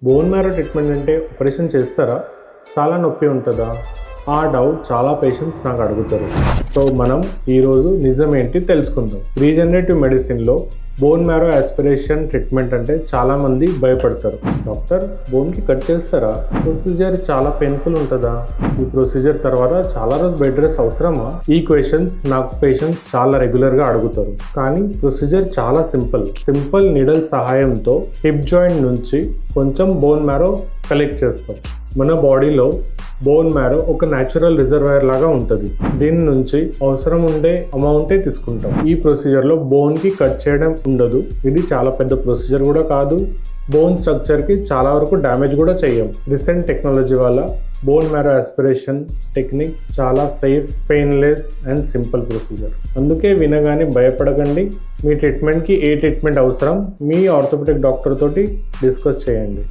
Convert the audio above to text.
Bone marrow treatment అంటే operation చేస్తారా? చాలా నొప్పి ఉంటుందా? ఆ డౌట్ చాలా పేషెంట్స్ నాకు అడుగుతారు. సో మనం ఈరోజు నిజమేంటి తెలుసుకుందాం. రీజనరేటివ్ మెడిసిన్లో బోన్ మ్యారో ఆస్పిరేషన్ ట్రీట్మెంట్ అంటే చాలామంది భయపడతారు. డాక్టర్, బోన్కి కట్ చేస్తారా? ప్రొసీజర్ చాలా పెయిన్ఫుల్ ఉంటుందా? ఈ ప్రొసీజర్ తర్వాత చాలా రోజు బెడ్ రెస్ట్ అవసరమా? ఈ క్వశ్చన్స్ నాకు పేషెంట్స్ చాలా రెగ్యులర్గా అడుగుతారు. కానీ ప్రొసీజర్ చాలా సింపుల్ నీడల్ సహాయంతో హిప్ జాయింట్ నుంచి కొంచెం బోన్ మ్యారో కలెక్ట్ చేస్తాం. మన బాడీలో బోన్ మ్యారో ఒక న్యాచురల్ రిజర్వాయర్ లాగా ఉంటుంది. దీని నుంచి అవసరం ఉండే అమౌంటే తీసుకుంటాం. ఈ ప్రొసీజర్లో బోన్కి కట్ చేయడం ఉండదు. ఇది చాలా పెద్ద ప్రొసీజర్ కూడా కాదు. బోన్ స్ట్రక్చర్కి చాలా వరకు డ్యామేజ్ కూడా చేయం. రీసెంట్ టెక్నాలజీ వల్ల బోన్ మ్యారో ఆస్పిరేషన్ టెక్నిక్ చాలా safe, painless and simple procedure. అందుకే వినగానే భయపడకండి. మీ ట్రీట్మెంట్కి ఏ ట్రీట్మెంట్ అవసరం మీ ఆర్థోపెడిక్ డాక్టర్ తోటి డిస్కస్ చేయండి.